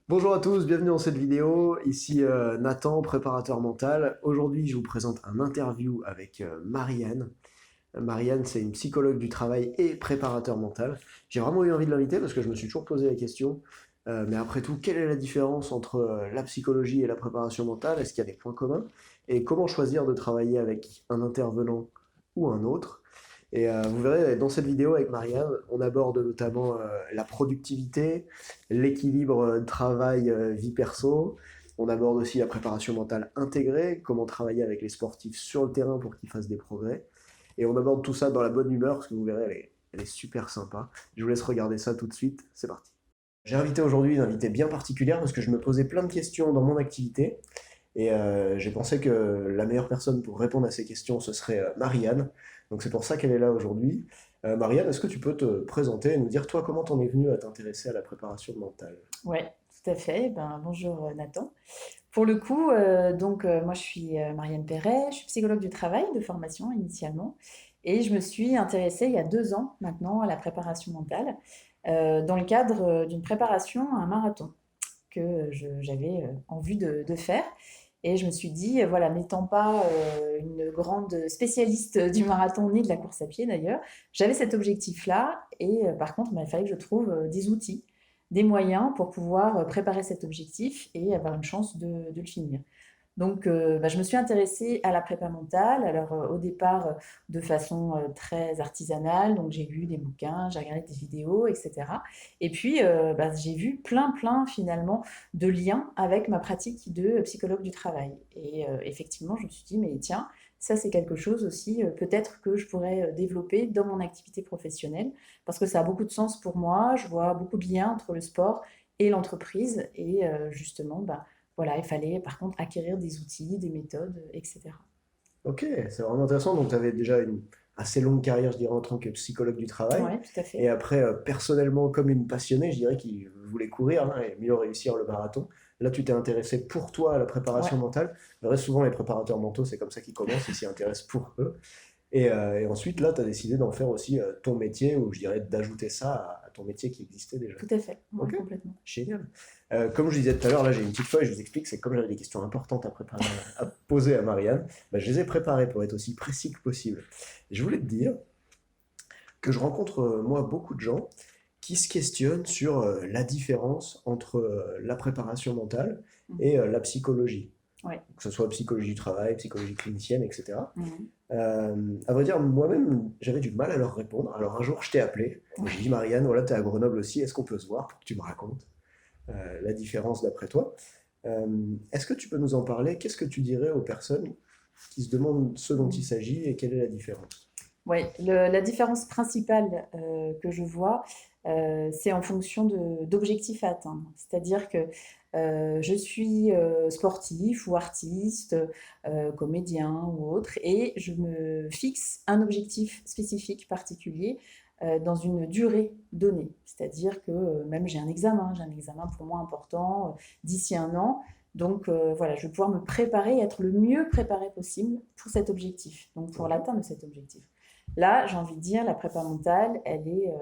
Bonjour à tous, bienvenue dans cette vidéo. Ici Nathan, préparateur mental. Aujourd'hui, je vous présente un interview avec Marianne. Marianne, c'est une psychologue du travail et préparateur mental. J'ai vraiment eu envie de l'inviter parce que je me suis toujours posé la question, mais après tout, quelle est la différence entre la psychologie et la préparation mentale? Est-ce qu'il y a des points communs? Et comment choisir de travailler avec un intervenant ou un autre? Et vous verrez, dans cette vidéo avec Marianne, on aborde notamment la productivité, l'équilibre travail-vie perso. On aborde aussi la préparation mentale intégrée, comment travailler avec les sportifs sur le terrain pour qu'ils fassent des progrès. Et on aborde tout ça dans la bonne humeur, parce que vous verrez, elle est super sympa. Je vous laisse regarder ça tout de suite, c'est parti. J'ai invité aujourd'hui une invitée bien particulière parce que je me posais plein de questions dans mon activité. Et j'ai pensé que la meilleure personne pour répondre à ces questions, ce serait Marianne. Donc c'est pour ça qu'elle est là aujourd'hui. Marianne, est-ce que tu peux te présenter et nous dire, toi, comment t'en es venue à t'intéresser à la préparation mentale? Oui, tout à fait. Bonjour Nathan. Pour le coup, moi je suis Marianne Perret, je suis psychologue du travail de formation initialement et je me suis intéressée il y a 2 ans maintenant à la préparation mentale dans le cadre d'une préparation à un marathon que j'avais en vue de faire. Et je me suis dit, voilà, n'étant pas une grande spécialiste du marathon ni de la course à pied d'ailleurs, j'avais cet objectif-là et par contre, il fallait que je trouve des outils, des moyens pour pouvoir préparer cet objectif et avoir une chance de le finir. Donc, je me suis intéressée à la prépa mentale. Alors, au départ, de façon très artisanale. Donc, j'ai lu des bouquins, j'ai regardé des vidéos, etc. Et puis, j'ai vu plein, finalement, de liens avec ma pratique de psychologue du travail. Et effectivement, je me suis dit, mais tiens, ça, c'est quelque chose aussi, peut-être que je pourrais développer dans mon activité professionnelle, parce que ça a beaucoup de sens pour moi. Je vois beaucoup de liens entre le sport et l'entreprise. Et justement, voilà, il fallait par contre acquérir des outils, des méthodes, etc. Ok, c'est vraiment intéressant. Donc tu avais déjà une assez longue carrière, je dirais, en tant que psychologue du travail. Ouais, tout à Et fait. après, personnellement, comme une passionnée, je dirais qui voulait courir hein, et mieux réussir le marathon. Là, tu t'es intéressé pour toi à la préparation Ouais, mentale. Le reste, souvent, les préparateurs mentaux, c'est comme ça qu'ils commencent, ils s'y intéressent pour eux. Et ensuite, là, tu as décidé d'en faire aussi ton métier, ou je dirais d'ajouter ça à ton métier qui existait déjà. tout à fait. Ouais, Ok, complètement. génial. Comme je disais tout à l'heure, là j'ai une petite feuille, je vous explique, c'est comme j'avais des questions importantes à préparer, à poser à Marianne, bah, je les ai préparées pour être aussi précis que possible. Et je voulais te dire que je rencontre, moi, beaucoup de gens qui se questionnent sur la différence entre la préparation mentale Mhm. et la psychologie, Ouais. que ce soit psychologie du travail, psychologie clinicienne, etc. Mhm. À vrai dire, moi-même, j'avais du mal à leur répondre. Alors un jour, je t'ai appelé, et j'ai dit, Ouais. Marianne, voilà, tu es à Grenoble aussi, est-ce qu'on peut se voir pour que tu me racontes la différence d'après toi? Euh, Est-ce que tu peux nous en parler? Qu'est-ce que tu dirais aux personnes qui se demandent ce dont il Mhm. s'agit et quelle est la différence? Ouais, la différence principale que je vois, c'est en fonction d'objectifs à atteindre. C'est-à-dire que je suis sportif ou artiste, comédien ou autre, et je me fixe un objectif spécifique, particulier, dans une durée donnée. C'est-à-dire que même j'ai un examen pour moi important d'ici un an. Donc voilà, je vais pouvoir me préparer, être le mieux préparé possible pour cet objectif, donc pour Ok. l'atteinte de cet objectif. Là, j'ai envie de dire, la prépa mentale, elle est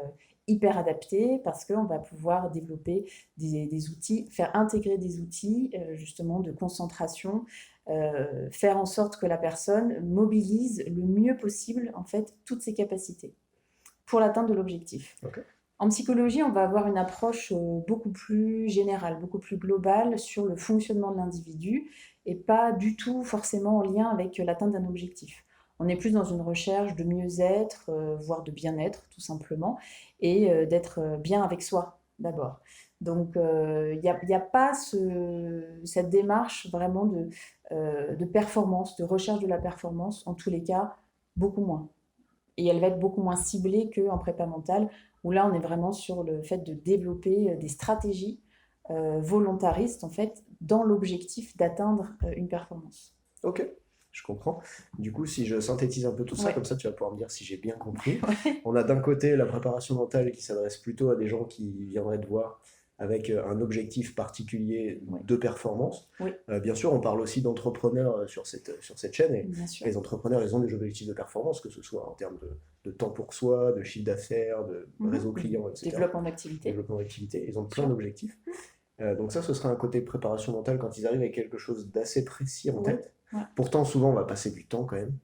hyper adaptée parce qu'on va pouvoir développer des outils, faire intégrer des outils justement de concentration, faire en sorte que la personne mobilise le mieux possible en fait toutes ses capacités pour l'atteinte de l'objectif. Ok. En psychologie, on va avoir une approche beaucoup plus générale, beaucoup plus globale sur le fonctionnement de l'individu et pas du tout forcément en lien avec l'atteinte d'un objectif. On est plus dans une recherche de mieux-être, voire de bien-être tout simplement, et d'être bien avec soi d'abord. Donc il y a pas cette démarche vraiment de performance, de recherche de la performance, en tous les cas, beaucoup moins. Et elle va être beaucoup moins ciblée qu'en prépa mentale, où là, on est vraiment sur le fait de développer des stratégies volontaristes, en fait, dans l'objectif d'atteindre une performance. Ok, je comprends. Du coup, si je synthétise un peu tout ça, Ouais, comme ça tu vas pouvoir me dire si j'ai bien compris. ouais, On a d'un côté la préparation mentale qui s'adresse plutôt à des gens qui viendraient te voir avec un objectif particulier ouais, de performance. oui, Bien sûr, on parle aussi d'entrepreneurs sur cette chaîne et bien sûr. les entrepreneurs, ils ont des objectifs de performance, que ce soit en termes de temps pour soi, de chiffre d'affaires, de Mhm. réseau client, etc. Développement d'activité, Développement d'activité, ils ont bien plein sûr. d'objectifs. Donc ça, ce serait un côté préparation mentale quand ils arrivent avec quelque chose d'assez précis en Oui, tête. ouais, Pourtant, souvent, on va passer du temps quand même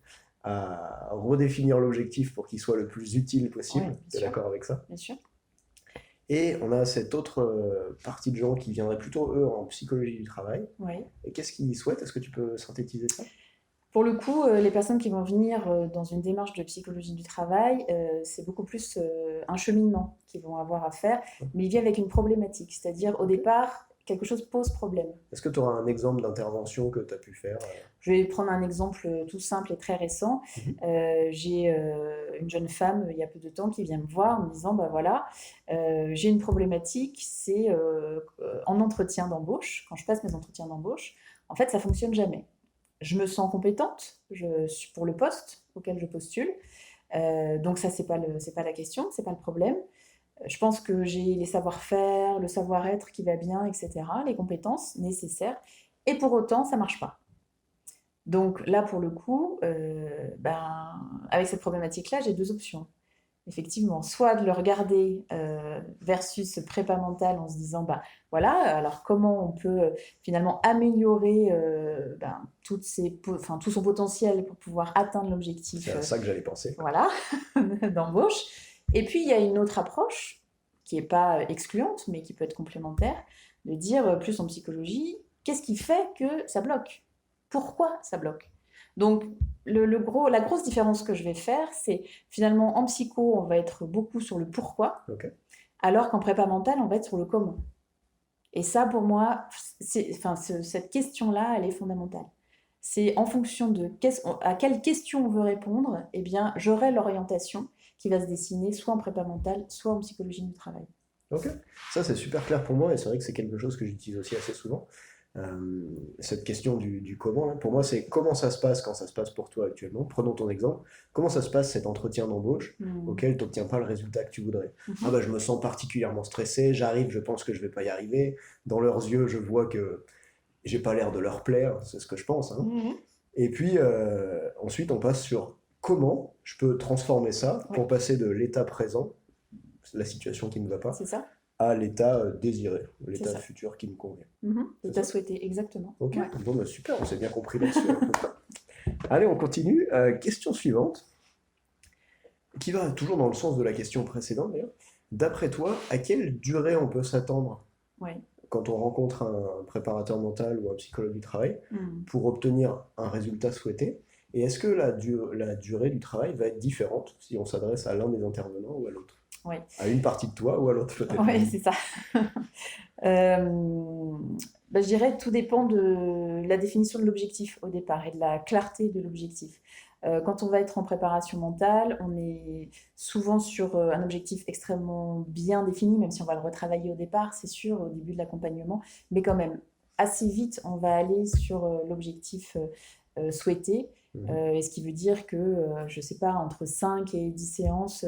à redéfinir l'objectif pour qu'il soit le plus utile ouais, possible. bien Tu es sûr, d'accord avec ça? bien sûr. Et on a cette autre partie de gens qui viendraient plutôt, eux, en psychologie du travail. Oui. Et qu'est-ce qu'ils souhaitent? Est-ce que tu peux synthétiser ça? Pour le coup, les personnes qui vont venir dans une démarche de psychologie du travail, c'est beaucoup plus un cheminement qu'ils vont avoir à faire, mais ils viennent avec une problématique, c'est-à-dire au Ok. départ, quelque chose pose problème. Est-ce que tu auras un exemple d'intervention que tu as pu faire? Je vais prendre un exemple tout simple et très récent. Mhm. J'ai une jeune femme, il y a peu de temps, qui vient me voir en me disant, bah voilà, j'ai une problématique, c'est en entretien d'embauche, quand je passe mes entretiens d'embauche, en fait, ça fonctionne jamais. Je me sens compétente pour le poste auquel je postule. Donc ça, c'est pas la question, c'est pas le problème. Je pense que j'ai les savoir-faire, le savoir-être qui va bien, etc., les compétences nécessaires. Et pour autant, ça marche pas. Donc là, pour le coup, avec cette problématique-là, j'ai deux options. Effectivement, soit de le regarder versus prépa mentale en se disant, bah voilà, alors comment on peut finalement améliorer tout son potentiel pour pouvoir atteindre C'est l'objectif, à ça que j'allais penser. voilà, d'embauche. Et puis il y a une autre approche qui n'est pas excluante, mais qui peut être complémentaire, de dire plus en psychologie, qu'est-ce qui fait que ça bloque? Pourquoi ça bloque? Donc la grosse différence que je vais faire, c'est finalement en psycho, on va être beaucoup sur le pourquoi, Ok. alors qu'en prépa mentale, on va être sur le comment. Et ça, pour moi, cette question-là, elle est fondamentale. C'est en fonction de à quelle question on veut répondre, eh bien, j'aurai l'orientation qui va se dessiner soit en prépa mentale, soit en psychologie du travail. Ok. Ça, c'est super clair pour moi et c'est vrai que c'est quelque chose que j'utilise aussi assez souvent. Cette question du comment, là, pour moi, c'est comment ça se passe quand ça se passe pour toi actuellement. Prenons ton exemple. Comment ça se passe cet entretien d'embauche auquel tu n'obtiens pas le résultat que tu voudrais? Ah bah, je me sens particulièrement stressé, j'arrive, je pense que je vais pas y arriver. Dans leurs yeux, je vois que j'ai pas l'air de leur plaire, c'est ce que je pense, hein. Et puis ensuite, on passe sur comment je peux transformer ça Oui, pour passer de l'état présent, la situation qui ne va pas, c'est ça, à l'état désiré, c'est l'état ça. futur qui me convient. Et C'est tu as ça? souhaité, exactement. Ok, Ouais. bon, bah, super, on s'est bien compris là-dessus, hein. Allez, on continue. Question suivante, qui va toujours dans le sens de la question précédente d'ailleurs. D'après toi, à quelle durée on peut s'attendre Ouais. quand on rencontre un préparateur mental ou un psychologue du travail Mm. pour obtenir un résultat souhaité? Et est-ce que la durée du travail va être différente si on s'adresse à l'un des intervenants ou à l'autre? Ouais. À une partie de toi ou à l'autre peut-être? Ouais, c'est ça. Euh, je dirais que tout dépend de la définition de l'objectif au départ et de la clarté de l'objectif. Quand on va être en préparation mentale, on est souvent sur un objectif extrêmement bien défini, même si on va le retravailler au départ, c'est sûr, au début de l'accompagnement, mais quand même, assez vite, on va aller sur l'objectif souhaité. Et ce qui veut dire que, je ne sais pas, entre 5 et 10 séances,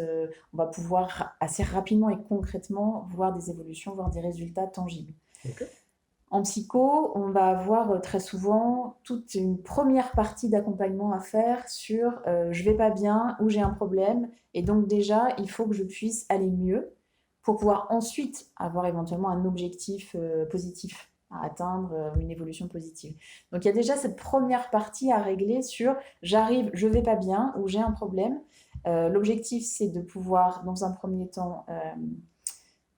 on va pouvoir assez rapidement et concrètement voir des évolutions, voir des résultats tangibles. Ok. En psycho, on va avoir très souvent toute une première partie d'accompagnement à faire sur je vais pas bien ou j'ai un problème et donc déjà il faut que je puisse aller mieux pour pouvoir ensuite avoir éventuellement un objectif positif à atteindre, une évolution positive. Donc il y a déjà cette première partie à régler sur j'arrive, je vais pas bien ou j'ai un problème. L'objectif c'est de pouvoir dans un premier temps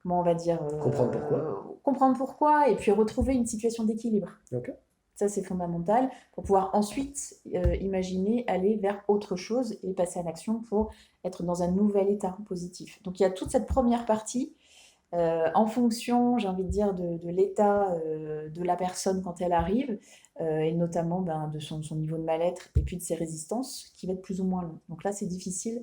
comment on va dire, Comprendre pourquoi. comprendre pourquoi et puis retrouver une situation d'équilibre. Ok. Ça, c'est fondamental pour pouvoir ensuite imaginer aller vers autre chose et passer à l'action pour être dans un nouvel état positif. Donc il y a toute cette première partie en fonction, j'ai envie de dire, de l'état de la personne quand elle arrive et notamment de son niveau de mal-être et puis de ses résistances qui va être plus ou moins long. Donc là, c'est difficile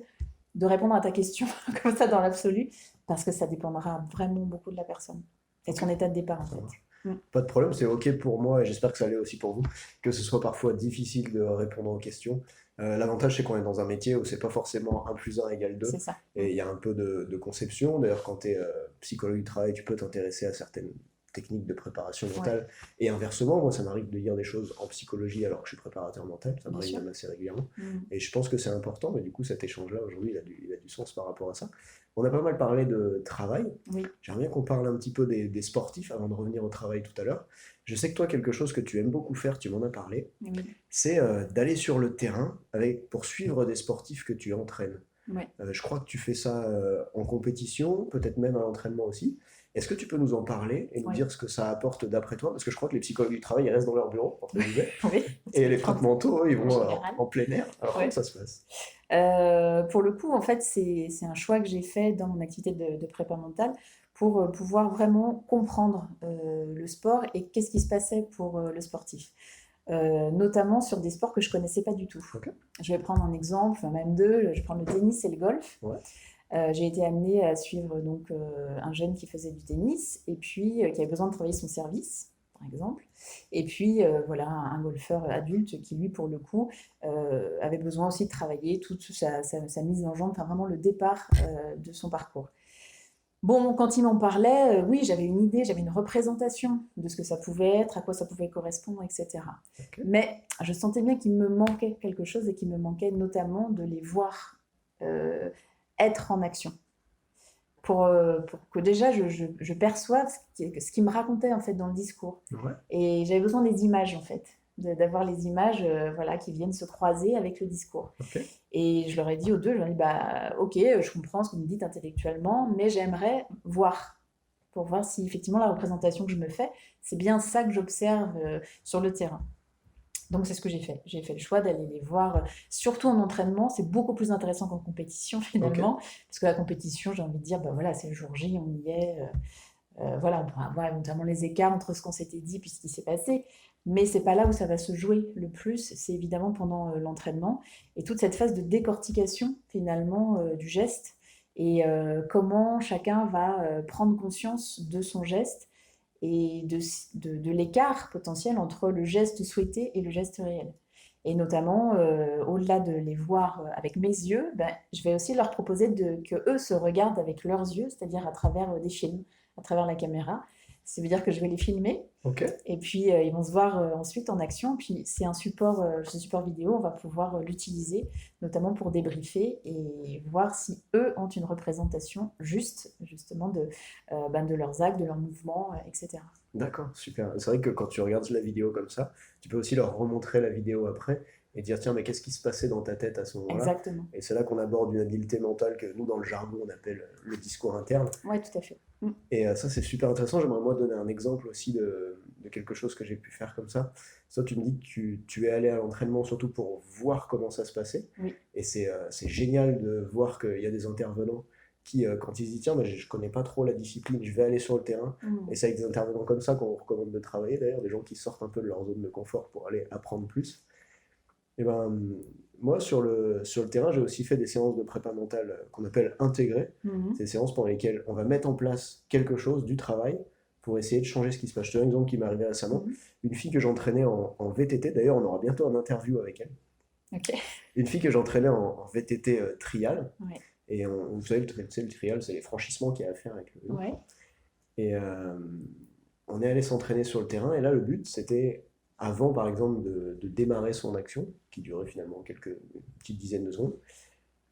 de répondre à ta question comme ça dans l'absolu, parce que ça dépendra vraiment beaucoup de la personne et de son état de départ en Ça fait. marche. Mm. Pas de problème, c'est ok pour moi et j'espère que ça l'est aussi pour vous, que ce soit parfois difficile de répondre aux questions. L'avantage, c'est qu'on est dans un métier où c'est pas forcément 1 plus 1 égale 2 C'est ça. et il y a un peu de conception. D'ailleurs, quand tu es psychologue du travail, tu peux t'intéresser à certaines techniques de préparation Ouais, mentale. Et inversement, moi, ça m'arrive de lire des choses en psychologie alors que je suis préparateur mental, ça bien m'arrive sûr. même assez régulièrement. Mm. Et je pense que c'est important, mais du coup, cet échange-là, aujourd'hui, il a du sens par rapport à ça. On a pas mal parlé de travail. Oui, J'aimerais bien qu'on parle un petit peu des sportifs avant de revenir au travail tout à l'heure. Je sais que toi, quelque chose que tu aimes beaucoup faire, tu m'en as parlé, oui, c'est d'aller sur le terrain pour suivre des sportifs que tu entraînes. ouais. Je crois que tu fais ça en compétition, peut-être même à l'entraînement aussi. Est-ce que tu peux nous en parler et nous Ouais. dire ce que ça apporte d'après toi? Parce que je crois que les psychologues du travail, ils restent dans leur bureau, entre guillemets, Oui, et les prépes mentaux, eux, ils en vont général. en plein air. Alors comment Ouais. ça se passe? Pour le coup, en fait, c'est un choix que j'ai fait dans mon activité de prépa mentale pour pouvoir vraiment comprendre le sport et qu'est-ce qui se passait pour le sportif. Notamment sur des sports que je connaissais pas du tout. Ok. Je vais prendre un exemple, enfin même deux, je vais prendre le tennis et le golf. Ouais. J'ai été amenée à suivre donc un jeune qui faisait du tennis et puis qui avait besoin de travailler son service, par exemple. Et puis voilà un golfeur adulte qui lui, pour le coup, avait besoin aussi de travailler toute sa mise en jambe, enfin vraiment le départ de son parcours. Bon, quand il m'en parlait, oui, j'avais une idée, j'avais une représentation de ce que ça pouvait être, à quoi ça pouvait correspondre, etc. Ok. Mais je sentais bien qu'il me manquait quelque chose et qu'il me manquait notamment de les voir euh, être en action. Pour que déjà je perçoive ce qu'il me racontait en fait dans le discours. Ouais. Et j'avais besoin des images en fait, d'avoir les images voilà, qui viennent se croiser avec le discours. Ok. Et je leur ai dit aux deux, je leur ai dit, bah, ok, je comprends ce que vous me dites intellectuellement, mais j'aimerais voir, pour voir si effectivement la représentation que je me fais, c'est bien ça que j'observe sur le terrain. Donc c'est ce que j'ai fait. J'ai fait le choix d'aller les voir, surtout en entraînement, c'est beaucoup plus intéressant qu'en compétition finalement, parce que la compétition, j'ai envie de dire, bah voilà, c'est le jour J, on y est, voilà, on pourra voir éventuellement les écarts entre ce qu'on s'était dit puis ce qui s'est passé, mais c'est pas là où ça va se jouer le plus, c'est évidemment pendant l'entraînement et toute cette phase de décortication finalement du geste et comment chacun va prendre conscience de son geste et de l'écart potentiel entre le geste souhaité et le geste réel. Et notamment, au-delà de les voir avec mes yeux, ben, je vais aussi leur proposer que eux se regardent avec leurs yeux, c'est-à-dire à travers des films, à travers la caméra. Ça veut dire que je vais les filmer Ok. et puis ils vont se voir ensuite en action. Puis c'est un support, ce support vidéo, on va pouvoir l'utiliser notamment pour débriefer et voir si eux ont une représentation juste justement de leurs actes, de leurs mouvements, etc. D'accord, super. C'est vrai que quand tu regardes la vidéo comme ça, tu peux aussi leur remontrer la vidéo après et dire, tiens, mais qu'est-ce qui se passait dans ta tête à ce moment-là? Exactement. Et c'est là qu'on aborde une habileté mentale que nous, dans le jargon, on appelle le discours interne. Oui, tout à fait. Mm. Et ça, c'est super intéressant. J'aimerais moi donner un exemple aussi de quelque chose que j'ai pu faire comme ça. Toi, tu me dis que tu es allé à l'entraînement surtout pour voir comment ça se passait. Oui. Et c'est génial de voir qu'il y a des intervenants qui, quand ils se disent, tiens, mais je connais pas trop la discipline, je vais aller sur le terrain. Mm. Et c'est avec des intervenants comme ça qu'on recommande de travailler, d'ailleurs, des gens qui sortent un peu de leur zone de confort pour aller apprendre plus. Et ben, moi, sur le terrain, j'ai aussi fait des séances de prépa mentale qu'on appelle intégrées. Mhm. C'est des séances pendant lesquelles on va mettre en place quelque chose, du travail, pour essayer de changer ce qui se passe. Je te donne un exemple qui m'est arrivé récemment. Mhm. Une fille que j'entraînais en VTT, d'ailleurs, on aura bientôt un interview avec elle. Ok. Une fille que j'entraînais en VTT trial. Ouais. Et vous savez, tu sais, le trial, c'est les franchissements qu'il y a à faire avec le vélo. Ouais. Et on est allé s'entraîner sur le terrain. Et là, le but, c'était, avant par exemple de démarrer son action, qui durait finalement une petite dizaine de secondes,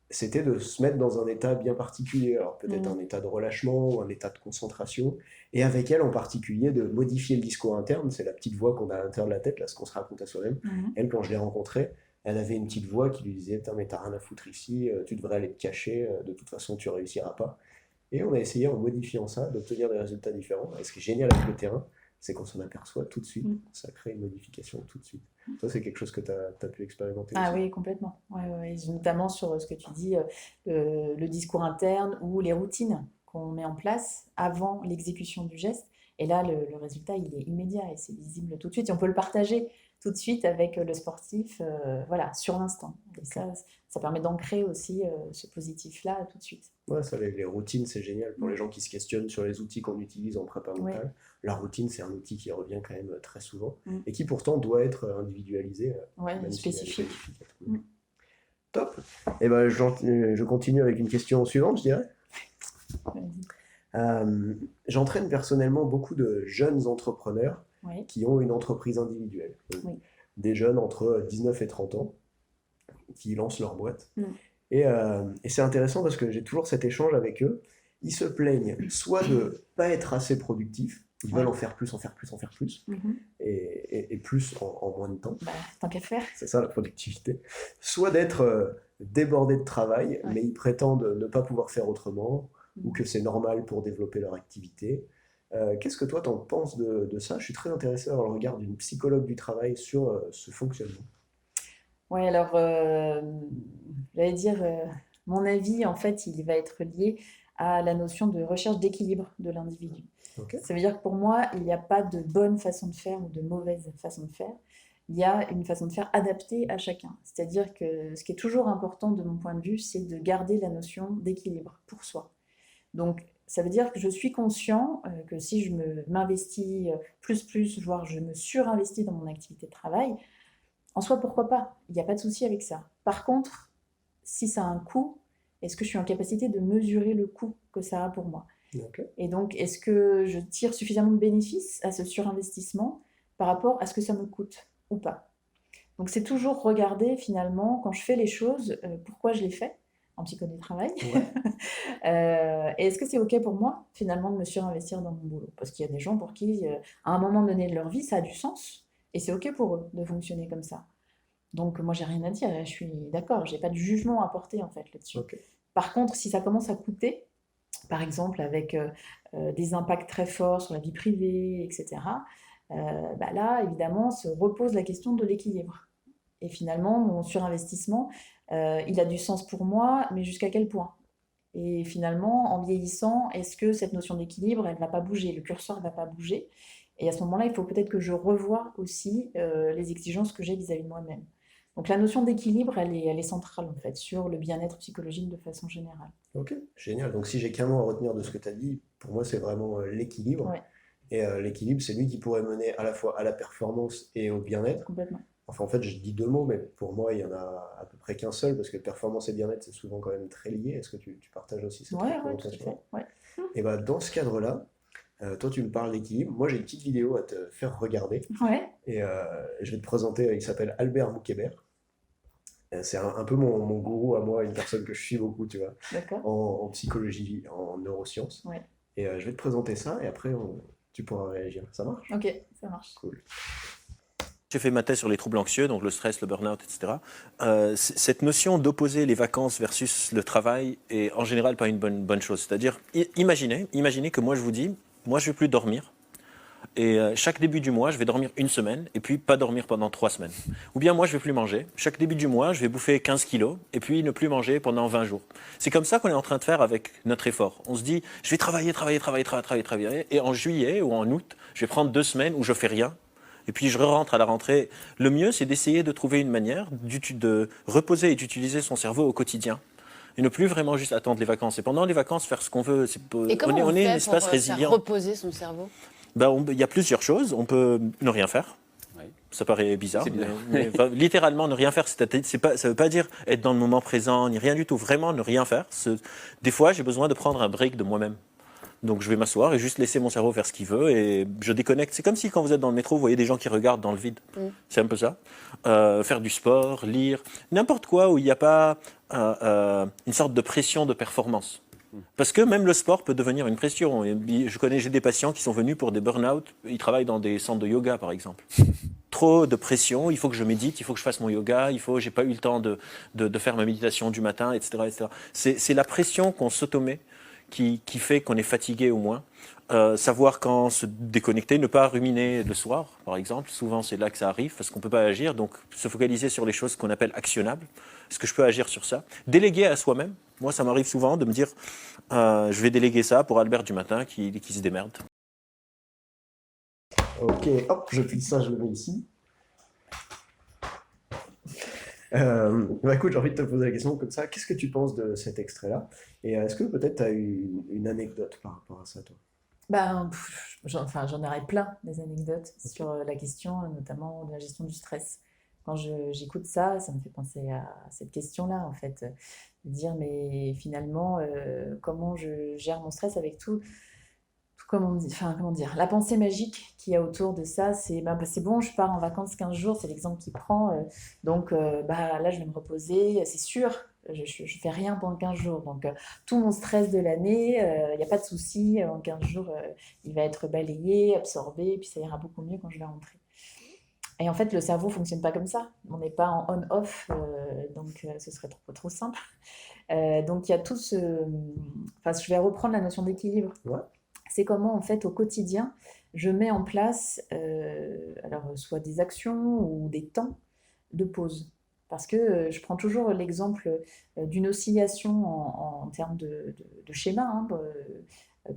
c'était de se mettre dans un état bien particulier. Alors peut-être Mhm. un état de relâchement ou un état de concentration. Et avec elle en particulier, de modifier le discours interne. C'est la petite voix qu'on a à l'intérieur de la tête, là, ce qu'on se raconte à soi-même. Mhm. Elle, quand je l'ai rencontrée, elle avait une petite voix qui lui disait, putain, mais t'as rien à foutre ici, tu devrais aller te cacher, de toute façon tu réussiras pas. Et on a essayé en modifiant ça d'obtenir des résultats différents. Et ce qui est génial avec le terrain, c'est qu'on s'en aperçoit tout de suite. Mm. Ça crée une modification tout de suite. Toi, c'est quelque chose que tu as pu expérimenter Ah aussi. oui, complètement. Ouais, ouais, ouais. Notamment sur ce que tu dis, le discours interne ou les routines qu'on met en place avant l'exécution du geste. Et là, le résultat, il est immédiat et c'est visible tout de suite. Et on peut le partager tout de suite avec le sportif, voilà, sur l'instant. Et ça permet d'ancrer aussi ce positif-là tout de suite. Ouais, ça, les routines, c'est génial pour Mm. les gens qui se questionnent sur les outils qu'on utilise en prépa Ouais. mentale. La routine, c'est un outil qui revient quand même très souvent Mm. et qui pourtant doit être individualisé, Ouais, même s'il est spécifique. spécifique à tout le Mm. monde. Top. Et ben, je continue avec une question suivante, je dirais. Vas-y. J'entraîne personnellement beaucoup de jeunes entrepreneurs Oui, qui ont une entreprise individuelle. Donc, oui. des jeunes entre 19 et 30 ans qui lancent leur boîte. Mm. Et c'est intéressant parce que j'ai toujours cet échange avec eux. Ils se plaignent soit de pas être assez productifs, ils veulent Oui. en faire plus, en faire plus, en faire plus, Mhm. et plus en moins de temps. Bah, tant qu'à faire. C'est ça la productivité. Soit d'être débordés de travail, Ouais. mais ils prétendent ne pas pouvoir faire autrement, ou Mm. que c'est normal pour développer leur activité. Qu'est-ce que toi t'en penses de ça? Je suis très intéressé à avoir le regard d'une psychologue du travail sur ce fonctionnement. Ouais, alors, j'allais dire, mon avis, en fait, il va être lié à la notion de recherche d'équilibre de l'individu. Ok. Ça veut dire que pour moi, il n'y a pas de bonne façon de faire ou de mauvaise façon de faire. Il y a une façon de faire adaptée à chacun. C'est-à-dire que ce qui est toujours important de mon point de vue, c'est de garder la notion d'équilibre pour soi. Donc, ça veut dire que je suis conscient que si m'investis plus, voire je me surinvestis dans mon activité de travail, en soi, pourquoi pas? Il n'y a pas de souci avec ça. Par contre, si ça a un coût, est-ce que je suis en capacité de mesurer le coût que ça a pour moi? Ok. Et donc, est-ce que je tire suffisamment de bénéfices à ce surinvestissement par rapport à ce que ça me coûte ou pas? Donc, c'est toujours regarder finalement, quand je fais les choses, pourquoi je les fais en psychologie du travail. Ouais. Et est-ce que c'est OK pour moi finalement de me surinvestir dans mon boulot? Parce qu'il y a des gens pour qui, à un moment donné de leur vie, ça a du sens et c'est OK pour eux de fonctionner comme ça. Donc moi, j'ai rien à dire, je suis d'accord, j'ai pas de jugement à porter en fait là-dessus. Ok. Par contre, si ça commence à coûter, par exemple avec des impacts très forts sur la vie privée, etc., bah là, évidemment, se repose la question de l'équilibre. Et finalement, mon surinvestissement, il a du sens pour moi, mais jusqu'à quel point? Et finalement, en vieillissant, est-ce que cette notion d'équilibre, elle ne va pas bouger, le curseur ne va pas bouger? Et à ce moment-là, il faut peut-être que je revoie aussi les exigences que j'ai vis-à-vis de moi-même. Donc la notion d'équilibre, elle est centrale en fait sur le bien-être psychologique de façon générale. Ok, génial. Donc si j'ai qu'un mot à retenir de ce que tu as dit, pour moi c'est vraiment l'équilibre. Ouais, Et l'équilibre, c'est lui qui pourrait mener à la fois à la performance et au bien-être. complètement. Enfin, en fait, je dis deux mots, mais pour moi, il y en a à peu près qu'un seul, parce que performance et bien-être, c'est souvent quand même très lié. Est-ce que tu partages aussi cette Ouais, ouais, tout à représentation-là? fait. Ouais. Et bah, dans ce cadre-là, toi, tu me parles d'équilibre. Moi, j'ai une petite vidéo à te faire regarder. Ouais, Et je vais te présenter, il s'appelle Albert Moukébert. C'est un peu mon gourou à moi, une personne que je suis beaucoup, tu vois, d'accord. en psychologie, en neurosciences. Ouais. Et je vais te présenter ça, et après, tu pourras réagir. Ça marche? Ok, ça marche. Cool. J'ai fait ma thèse sur les troubles anxieux, donc le stress, le burn-out, etc. Cette notion d'opposer les vacances versus le travail est en général pas une bonne chose. C'est-à-dire, imaginez que moi je vous dis, moi je vais plus dormir. Et chaque début du mois, je vais dormir une semaine et puis pas dormir pendant 3 semaines. Ou bien moi, je vais plus manger. Chaque début du mois, je vais bouffer 15 kilos et puis ne plus manger pendant 20 jours. C'est comme ça qu'on est en train de faire avec notre effort. On se dit, je vais travailler. Et en juillet ou en août, je vais prendre 2 semaines où je fais rien. Et puis je rentre à la rentrée. Le mieux, c'est d'essayer de trouver une manière de reposer et d'utiliser son cerveau au quotidien. Et ne plus vraiment juste attendre les vacances. Et pendant les vacances, faire ce qu'on veut. Et comment On on est un fait pour espace faire résilient. reposer son cerveau? Ben, il y a plusieurs choses. On peut ne rien faire. Oui. Ça paraît bizarre, C'est bizarre. littéralement ne rien faire, ça ne veut pas dire être dans le moment présent, ni rien du tout. Vraiment ne rien faire. Des fois, j'ai besoin de prendre un break de moi-même. Donc je vais m'asseoir et juste laisser mon cerveau faire ce qu'il veut et je déconnecte. C'est comme si quand vous êtes dans le métro, vous voyez des gens qui regardent dans le vide. C'est un peu ça. Faire du sport, lire, n'importe quoi où il n'y a pas une sorte de pression de performance. Parce que même le sport peut devenir une pression. J'ai des patients qui sont venus pour des burn-out. Ils travaillent dans des centres de yoga, par exemple. Trop de pression, il faut que je médite, il faut que je fasse mon yoga, j'ai pas eu le temps de faire ma méditation du matin, etc. etc. C'est la pression qu'on s'automet qui fait qu'on est fatigué au moins. Savoir quand se déconnecter, ne pas ruminer le soir, par exemple. Souvent, c'est là que ça arrive, parce qu'on ne peut pas agir. Donc, se focaliser sur les choses qu'on appelle actionnables. Est-ce que je peux agir sur ça? Déléguer à soi-même. Moi, ça m'arrive souvent de me dire, je vais déléguer ça pour Albert du matin qui se démerde. Ok, hop, je plie ça, je le mets ici. Bah écoute, j'ai envie de te poser la question comme ça. Qu'est-ce que tu penses de cet extrait-là? Et est-ce que peut-être tu as eu une anecdote par rapport à ça, toi? Ben, j'en aurais plein des anecdotes sur la question, notamment de la gestion du stress. Quand j'écoute ça, ça me fait penser à cette question-là, en fait, de dire, mais finalement, comment je gère mon stress avec tout comment dire, la pensée magique qu'il y a autour de ça, c'est c'est bon, je pars en vacances 15 jours, c'est l'exemple qu'il prend, donc là je vais me reposer, c'est sûr, je fais rien pendant 15 jours, donc tout mon stress de l'année, il n'y a pas de souci, en 15 jours, il va être balayé, absorbé, puis ça ira beaucoup mieux quand je vais rentrer. Et en fait, le cerveau fonctionne pas comme ça. On n'est pas en on-off, donc ce serait trop simple. Donc il y a tout ce... Enfin, je vais reprendre la notion d'équilibre. Ouais. C'est comment, en fait, au quotidien, je mets en place alors, soit des actions ou des temps de pause. Parce que je prends toujours l'exemple d'une oscillation en termes de schéma, hein,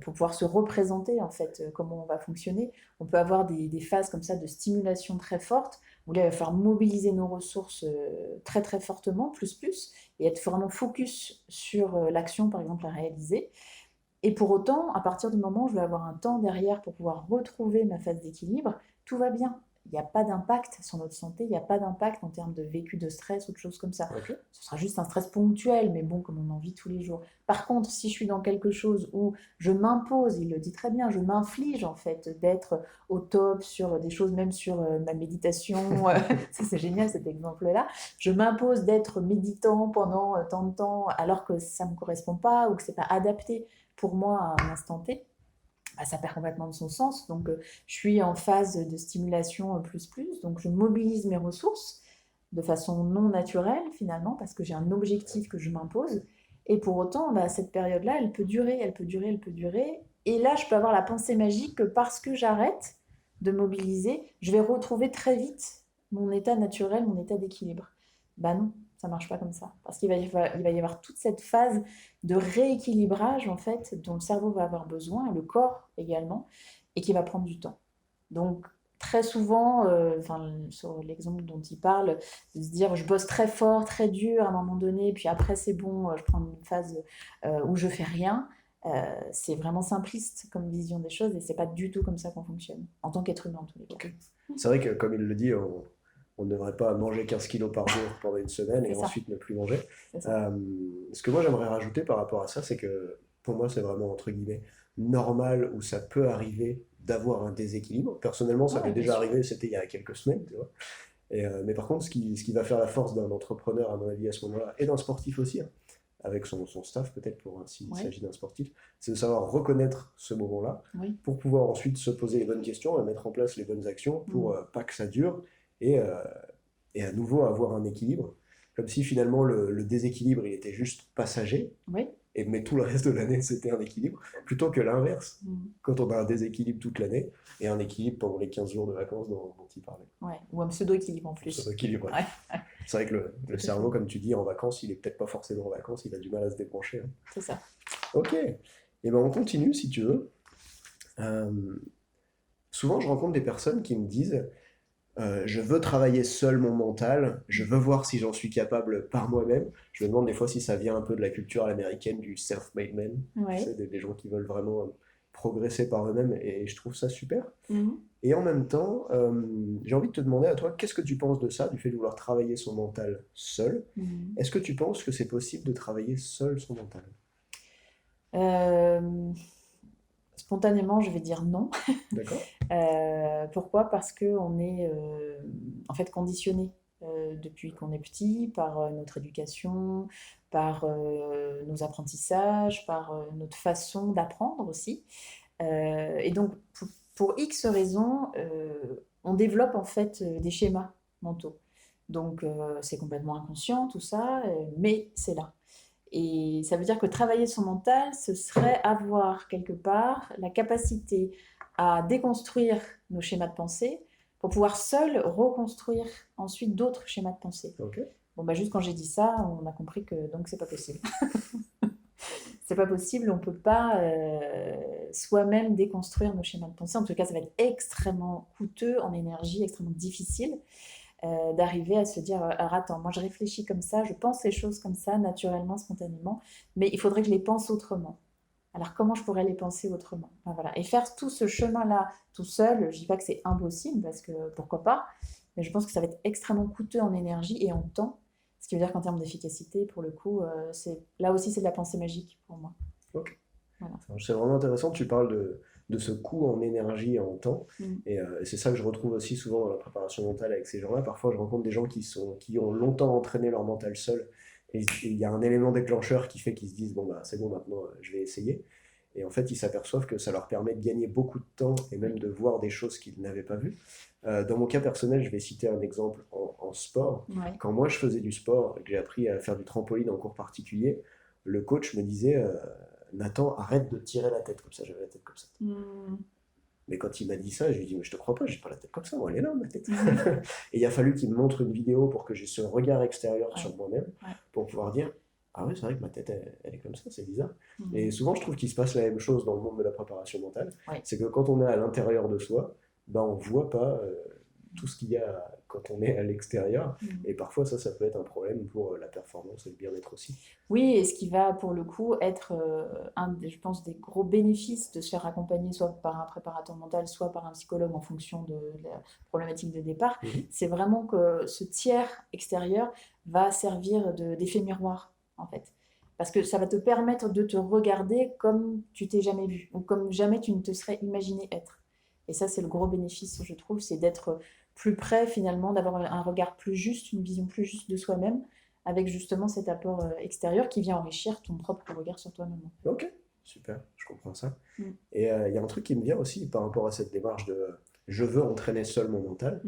pour pouvoir se représenter, en fait, comment on va fonctionner. On peut avoir des phases comme ça de stimulation très forte, où là, il va falloir mobiliser nos ressources très, très fortement, et être vraiment focus sur l'action, par exemple, à réaliser. Et pour autant, à partir du moment où je vais avoir un temps derrière pour pouvoir retrouver ma phase d'équilibre, tout va bien. Il n'y a pas d'impact sur notre santé, il n'y a pas d'impact en termes de vécu de stress ou de choses comme ça. Ok. Ce sera juste un stress ponctuel, mais bon, comme on en vit tous les jours. Par contre, si je suis dans quelque chose où je m'impose, il le dit très bien, je m'inflige en fait d'être au top sur des choses, même sur ma méditation, ça c'est génial cet exemple-là, je m'impose d'être méditant pendant tant de temps alors que ça ne me correspond pas ou que ce n'est pas adapté pour moi à un instant T, ça perd complètement de son sens. Donc, je suis en phase de stimulation plus, donc je mobilise mes ressources de façon non naturelle finalement, parce que j'ai un objectif que je m'impose. Et pour autant, cette période-là, elle peut durer. Et là, je peux avoir la pensée magique que parce que j'arrête de mobiliser, je vais retrouver très vite mon état naturel, mon état d'équilibre. Non, ça marche pas comme ça. Parce qu'il va y avoir toute cette phase de rééquilibrage, en fait, dont le cerveau va avoir besoin, et le corps également, et qui va prendre du temps. Donc, très souvent, sur l'exemple dont il parle, de se dire je bosse très fort, très dur à un moment donné, puis après c'est bon, je prends une phase où je fais rien. C'est vraiment simpliste comme vision des choses et c'est pas du tout comme ça qu'on fonctionne en tant qu'être humain en tous les cas. Ok. C'est vrai que, comme il le dit, on ne devrait pas manger 15 kilos par jour pendant une semaine et C'est ça. ensuite ne plus manger. C'est ça. Ce que moi j'aimerais rajouter par rapport à ça, c'est que pour moi c'est vraiment entre guillemets normal ou ça peut arriver d'avoir un déséquilibre. Personnellement, ça Ouais, m'est bien déjà sûr. arrivé, c'était il y a quelques semaines, tu vois. Mais par contre, ce qui va faire la force d'un entrepreneur, à mon avis, à ce moment-là, et d'un sportif aussi, hein, avec son staff peut-être s'il Oui, s'agit d'un sportif, c'est de savoir reconnaître ce moment-là oui. pour pouvoir ensuite se poser les bonnes questions et mettre en place les bonnes actions pour pas que ça dure et, euh, et à nouveau avoir un équilibre. Comme si finalement le déséquilibre il était juste passager, Oui. mais tout le reste de l'année c'était un équilibre, plutôt que l'inverse, quand on a un déséquilibre toute l'année et un équilibre pendant les 15 jours de vacances dont il parlait. Ouais. Ou un pseudo-équilibre en Ce plus. équilibre. Ouais, C'est vrai que le tout à cerveau, fait. comme tu dis, en vacances, il est peut-être pas forcément en vacances, il a du mal à se débrancher, hein. C'est ça. Ok, et ben on continue si tu veux. Euh, Souvent, je rencontre des personnes qui me disent je veux travailler seul mon mental, je veux voir si j'en suis capable par moi-même. Je me demande des fois si ça vient un peu de la culture américaine du self-made man, tu sais, Ouais. des gens qui veulent vraiment progresser par eux-mêmes, et je trouve ça super. Mhm. Et en même temps, j'ai envie de te demander à toi, qu'est-ce que tu penses de ça, du fait de vouloir travailler son mental seul? Mhm. Est-ce que tu penses que c'est possible de travailler seul son mental? Euh, Spontanément, je vais dire non. D'accord? Pourquoi? Parce qu'on est en fait conditionné depuis qu'on est petit par notre éducation, par nos apprentissages, par notre façon d'apprendre aussi. Et donc, pour X raisons, on développe en fait des schémas mentaux. Donc, c'est complètement inconscient tout ça, mais c'est là. Et ça veut dire que travailler son mental, ce serait avoir quelque part la capacité à déconstruire nos schémas de pensée pour pouvoir seul reconstruire ensuite d'autres schémas de pensée. Ok. Bon, juste quand j'ai dit ça, on a compris que donc c'est pas possible. C'est pas possible, on peut pas soi-même déconstruire nos schémas de pensée. En tout cas, ça va être extrêmement coûteux en énergie, extrêmement difficile d'arriver à se dire alors attends, moi je réfléchis comme ça, je pense les choses comme ça, naturellement, spontanément, mais il faudrait que je les pense autrement. Alors comment je pourrais les penser autrement? Voilà. Et faire tout ce chemin-là tout seul, je dis pas que c'est impossible, parce que pourquoi pas, mais je pense que ça va être extrêmement coûteux en énergie et en temps, ce qui veut dire qu'en termes d'efficacité, pour le coup, là aussi c'est de la pensée magique pour moi. Ok. Voilà. Alors, c'est vraiment intéressant, tu parles de ce coût en énergie et en temps. Et c'est ça que je retrouve aussi souvent dans la préparation mentale avec ces gens-là. Parfois, je rencontre des gens qui ont longtemps entraîné leur mental seul. Et il y a un élément déclencheur qui fait qu'ils se disent, bon, bah, c'est bon, maintenant, je vais essayer. Et en fait, ils s'aperçoivent que ça leur permet de gagner beaucoup de temps et même de voir des choses qu'ils n'avaient pas vues. Dans mon cas personnel, je vais citer un exemple en sport. Ouais. Quand moi, je faisais du sport et que j'ai appris à faire du trampoline en cours particulier, le coach me disait, Nathan, arrête de tirer la tête comme ça. J'avais la tête comme ça. Mais quand il m'a dit ça, je lui ai dit, mais je te crois pas, j'ai pas la tête comme ça, moi, elle est là, ma tête. Et il a fallu qu'il me montre une vidéo pour que j'ai ce regard extérieur sur moi-même, pour pouvoir dire, ah ouais, c'est vrai que ma tête, elle est comme ça, c'est bizarre. Et souvent, je trouve qu'il se passe la même chose dans le monde de la préparation mentale. C'est que quand on est à l'intérieur de soi, ben, on voit pas tout ce qu'il y a quand on est à l'extérieur. Et parfois, ça peut être un problème pour la performance et le bien-être aussi. Oui, et ce qui va pour le coup être je pense, des gros bénéfices de se faire accompagner soit par un préparateur mental, soit par un psychologue en fonction de la problématique de départ, c'est vraiment que ce tiers extérieur va servir d'effet miroir, en fait. Parce que ça va te permettre de te regarder comme tu t'es jamais vu, ou comme jamais tu ne te serais imaginé être. Et ça, c'est le gros bénéfice, je trouve, c'est d'être plus près finalement, d'avoir un regard plus juste, une vision plus juste de soi-même, avec justement cet apport extérieur qui vient enrichir ton propre regard sur toi-même. Ok, super, je comprends ça. Et il y a un truc qui me vient aussi par rapport à cette démarche de je veux entraîner seul mon mental.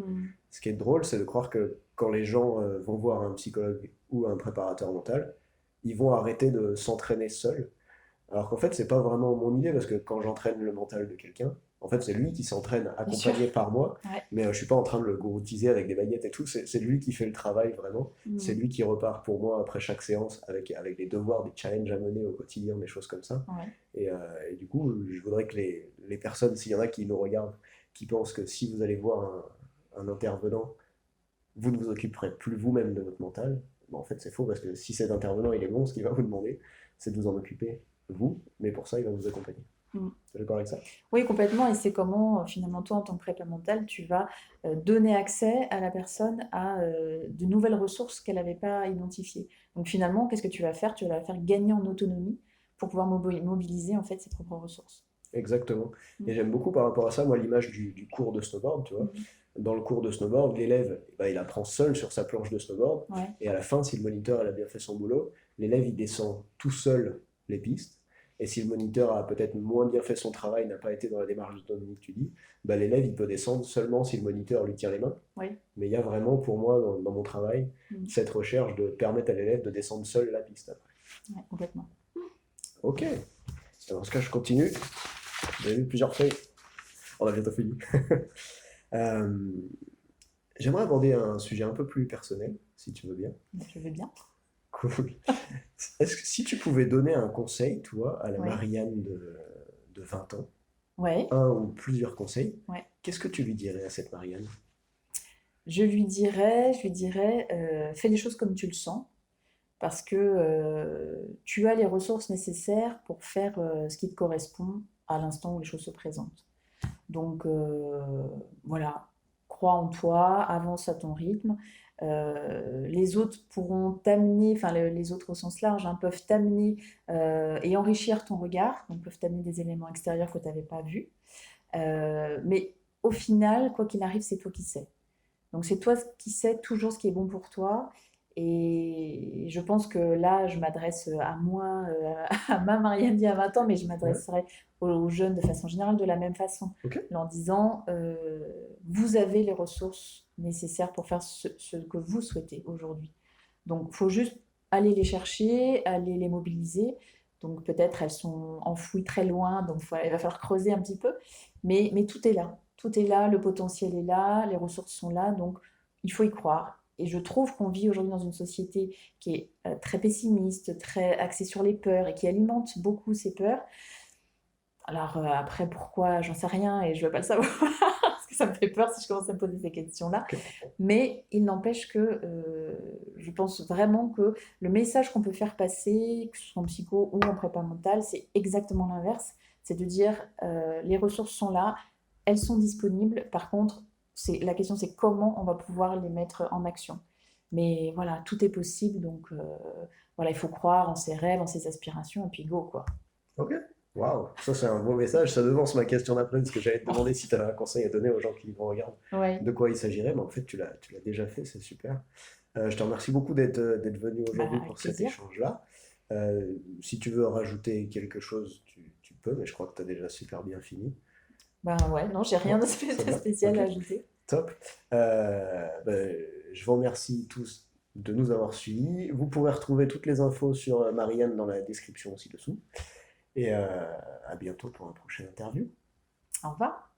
Ce qui est drôle, c'est de croire que quand les gens vont voir un psychologue ou un préparateur mental, ils vont arrêter de s'entraîner seuls. Alors qu'en fait, c'est pas vraiment mon idée, parce que quand j'entraîne le mental de quelqu'un, en fait, c'est lui qui s'entraîne accompagné par moi, mais je suis pas en train de le gourtiser avec des baguettes et tout, c'est lui qui fait le travail vraiment, c'est lui qui repart pour moi après chaque séance avec des devoirs, des challenges à mener au quotidien, des choses comme ça. Et du coup, je voudrais que les personnes, s'il y en a qui nous regardent, qui pensent que si vous allez voir un intervenant, vous ne vous occuperez plus vous-même de votre mental, en fait c'est faux, parce que si cet intervenant il est bon, ce qu'il va vous demander, c'est de vous en occuper vous, mais pour ça il va vous accompagner. Tu es d'accord avec ça? Oui, complètement. Et c'est comment, finalement, toi, en tant que prépa mental, tu vas donner accès à la personne à de nouvelles ressources qu'elle n'avait pas identifiées. Donc, finalement, qu'est-ce que tu vas faire? Tu vas la faire gagner en autonomie pour pouvoir mobiliser, en fait, ses propres ressources. Exactement. Et j'aime beaucoup par rapport à ça, moi, l'image du cours de snowboard, tu vois. Dans le cours de snowboard, l'élève, il apprend seul sur sa planche de snowboard. Et à la fin, si le moniteur il a bien fait son boulot, l'élève, il descend tout seul les pistes. Et si le moniteur a peut-être moins bien fait son travail, n'a pas été dans la démarche d'autonomie que tu dis, l'élève, il peut descendre seulement si le moniteur lui tient les mains. Mais il y a vraiment, pour moi, dans mon travail, cette recherche de permettre à l'élève de descendre seul la piste après. Complètement. Ok. Alors, dans ce cas, je continue. J'ai vu plusieurs feuilles. On a bientôt fini. J'aimerais aborder un sujet un peu plus personnel, si tu veux bien. Je veux bien. Cool. Est-ce que si tu pouvais donner un conseil, toi, à la Marianne de 20 ans, un ou plusieurs conseils, qu'est-ce que tu lui dirais à cette Marianne? Je lui dirais, fais les choses comme tu le sens, parce que tu as les ressources nécessaires pour faire ce qui te correspond à l'instant où les choses se présentent. Donc voilà, crois en toi, avance à ton rythme. Les autres pourront t'amener, enfin les autres au sens large, peuvent t'amener et enrichir ton regard, donc peuvent t'amener des éléments extérieurs que tu n'avais pas vus. Mais au final, quoi qu'il arrive, c'est toi qui sais. Donc c'est toi qui sais toujours ce qui est bon pour toi. Et je pense que là, je m'adresse à moi, à ma Marianne d'il y a 20 ans, mais je m'adresserai aux jeunes de façon générale de la même façon, en disant vous avez les ressources nécessaires pour faire ce que vous souhaitez aujourd'hui. Donc il faut juste aller les chercher, aller les mobiliser. Donc peut-être elles sont enfouies très loin, donc il va falloir creuser un petit peu, mais tout est là. Tout est là, le potentiel est là, les ressources sont là, donc il faut y croire. Et je trouve qu'on vit aujourd'hui dans une société qui est très pessimiste, très axée sur les peurs et qui alimente beaucoup ces peurs. Alors après, pourquoi, j'en sais rien et je ne veux pas le savoir, parce que ça me fait peur si je commence à me poser ces questions-là. Mais il n'empêche que je pense vraiment que le message qu'on peut faire passer, que ce soit en psycho ou en prépa mentale, c'est exactement l'inverse. C'est de dire les ressources sont là, elles sont disponibles. Par contre, la question c'est comment on va pouvoir les mettre en action. Mais voilà, tout est possible, donc voilà, il faut croire en ses rêves, en ses aspirations, et puis go, quoi. Ok, Waouh, ça c'est un beau message. Ça devance ma question d'après, parce que j'allais te demander si tu avais un conseil à donner aux gens qui vont regarder Ouais. de quoi il s'agirait, mais en fait tu l'as déjà fait, c'est super. Je te remercie beaucoup d'être venu Bah, aujourd'hui avec pour cet plaisir. échange-là. Si tu veux rajouter quelque chose, tu peux, mais je crois que tu as déjà super bien fini. Ben ouais, non, j'ai rien Non, de ça de va? spécial Ok, à ajouter. top. Je vous remercie tous de nous avoir suivis. Vous pourrez retrouver toutes les infos sur Marianne dans la description aussi dessous. Et à bientôt pour un prochain interview. Au revoir.